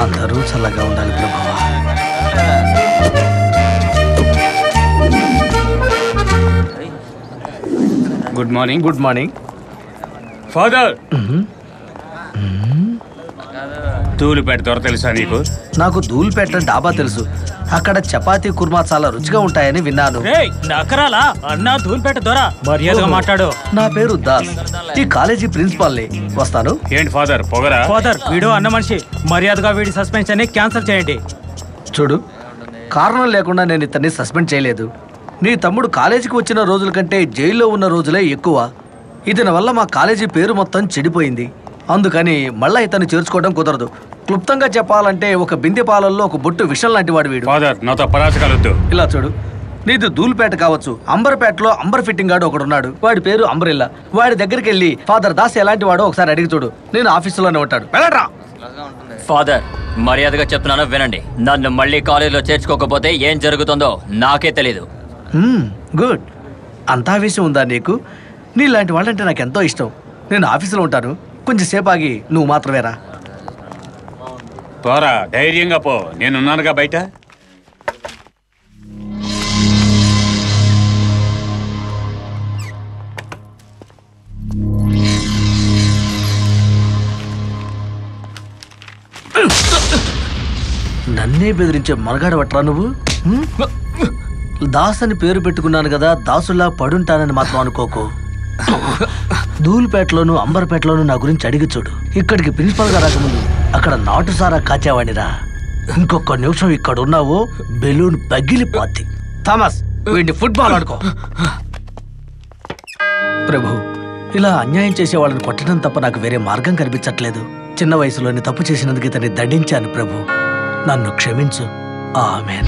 అందరూ చల్లగా ఉండాలి ప్రభువా. Good morning. Good morning father. Dhulipeta దొర తెలుసా నీకు? నాకు ధూళిపేట డాబా తెలుసు. అక్కడ చపాతీ కుర్మా చాలా రుచిగా ఉంటాయని విన్నాను. నకరాలా అన్నా? ధూళిపేట దొర మర్యాదగా మాట్లాడు. నా పేరు దాస్, ఈ కాలేజీ ప్రిన్సిపాల్ ని. వస్తాను. ఏంటి ఫాదర్ పొగరా? ఫాదర్ వీడు అన్న మనిషి, మర్యాదగా వీడి సస్పెన్షన్ ని క్యాన్సిల్ చేయండి. చూడు, కారణం లేకుండా నేను ఇతన్ని సస్పెండ్ చేయలేదు. నీ తమ్ముడు కాలేజీకి వచ్చిన రోజుల కంటే జైల్లో ఉన్న రోజులే ఎక్కువ. ఇతని వల్ల మా కాలేజీ పేరు మొత్తం చెడిపోయింది. అందుకని మళ్ళా ఇతన్ని చేర్చుకోవడం కుదరదు. క్లుప్తంగా చెప్పాలంటే ఒక బిందె పాలల్లో ఒక బొట్టు విషం లాంటి వాడు వీడు. ఫాదర్ నాతో పరాచకాలొద్దు. ఇలా చూడు, నీది ధూళిపేట కావచ్చు, అంబర్పేటలో అంబర్ ఫిట్టింగ్ గాడు ఒకడున్నాడు. వాడి పేరు అంబరిల్లా. వాడి దగ్గరికి వెళ్ళి ఫాదర్ దాస్ ఎలాంటి వాడో ఒకసారి అడిగి చూడు. నేను ఆఫీసులోనే ఉంటాడు. వెళ్ళరా. ఫాదర్ మర్యాదగా చెప్తున్నాను వినండి. నన్ను మళ్ళీ కాలేజీలో చేర్చుకోకపోతే ఏం జరుగుతుందో నాకే తెలీదు. గుడ్. అంతా విషయం ఉందా నీకు? నీలాంటి వాళ్ళంటే నాకు ఎంతో ఇష్టం. నేను ఆఫీసులో ఉంటాను, కొంచెం సేపు ఆగి నువ్వు మాత్రమే రా. పోరా, ధైర్యంగా పో, నేనున్నానుగా బయట. నన్నే బెదిరించే మనగాడవట్రా నువ్వు. దాస్ అని పేరు పెట్టుకున్నాను కదా, దాసులా పడుంటానని మాత్రం అనుకోకు. ధూళిపేటలోను అంబర్పేటలోను నా గురించి అడిగి చూడు. ఇక్కడికి ప్రిన్సిపల్ గా రాకముందు అక్కడ నాటు సారా కాచేవాడిరా. ఇంకొక నిమిషం ఇక్కడ ఉన్నావో బెలూన్ పగిలిపోద్ది. థామస్, వీడిని ఫుట్బాల్ ఆడుకో. ప్రభు, ఇలా అన్యాయం చేసే వాళ్ళని కొట్టడం తప్ప నాకు వేరే మార్గం కనిపించట్లేదు. చిన్న వయసులోని తప్పు చేసినందుకు ఇతన్ని దండించాను ప్రభు, నన్ను క్షమించు. ఆమేన్.